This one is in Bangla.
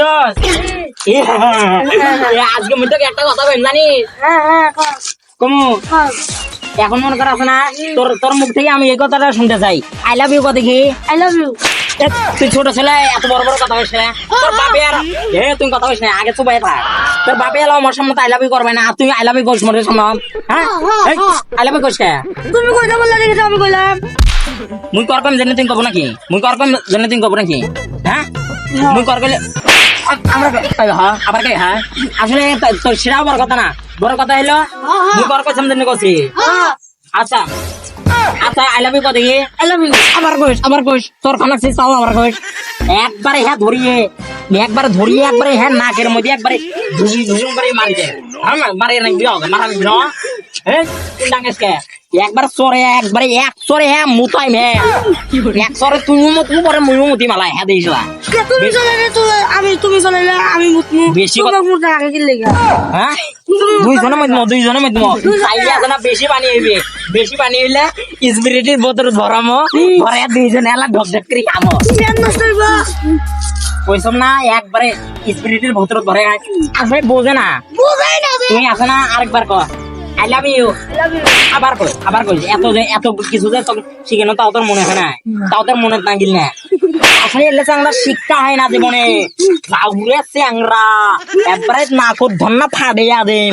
বুঝছস আজকে মুই তোকে একটা কথা কইম জানিস কমু এখন মনে কর আছে না তোর তোর মুখ থেকে আমি এই কথাটা শুনতে চাই আই লাভ ইউ কথা কি আই লাভ ইউ। তুই ছোট ছেলে এত বড় বড় কথা কইস না তোর বাপে আর তুই কথা কইস না আগে তো বাইরে থাক তোর বাপে এলো আমার সামনে আই লাভ ইউ করবে না তুই আই লাভ ইউ কইস মরে সামনে হ্যাঁ আই লাভ ইউ কইস কে তুমি কইতা বললা দেখি আমি কইলাম মুই করকম জেনে তুই কব নাকি মুই করকম জেনে তুই কব নাকি হ্যাঁ মুই কর গেলে আমরা হ্যাঁ আবার কে হ্যাঁ আসলে তোর সেটা বড় কথা না বড় কথা হলো মুই কর কইছাম জেনে কইছি আচ্ছা আচ্ছা আই লাভ ইউ কত কি আই লাভ ইউ। আবার কইস তোর খানা শেষ চাও আবার কইস একবারে হ্যাঁ ধরিয়ে একবারে হ্যাঁ নাকের মধ্যে একবারে ধুসুম করে মারি দে মারি নাই দিও মারা দিও হ্যাঁ ডাঙ্গেস কে একবার সরে একবারে এক সরে হ্যাঁ মুতাই মে এক সরে তুই মত পরে মুই মুতি মালাই হ্যাঁ দেইছলা তুমি চলাইলে তো আমি তুমি চলাইলে আমি মুতমু বেশি তুমি মুত আগে কি লাগা হ্যাঁ দুইজনে মত চাইলে আছে না বেশি পানি হইবে বেশি পানি হইলে স্পিরিটের বোতল ভরামো ভরে দুইজনে এলা ঢক ঢক করে খামো কেন নষ্ট হইবা কইছম না একবারে স্পিরিটের বোতল ভরে আসলে বোঝে না বুঝাই না তুমি আছে না আরেকবার কর I love you I love you. আবার কই এত কিছু যে তোর শিখানো তাও তোর মনে হয় না তাও তোর মনে না গিল না আসলে এলে চাংরা শিক্ষা হয় না জীবনে ঘুরে চ্যাংরা একবারে না খুব ধন্না ফাড়ে আদেম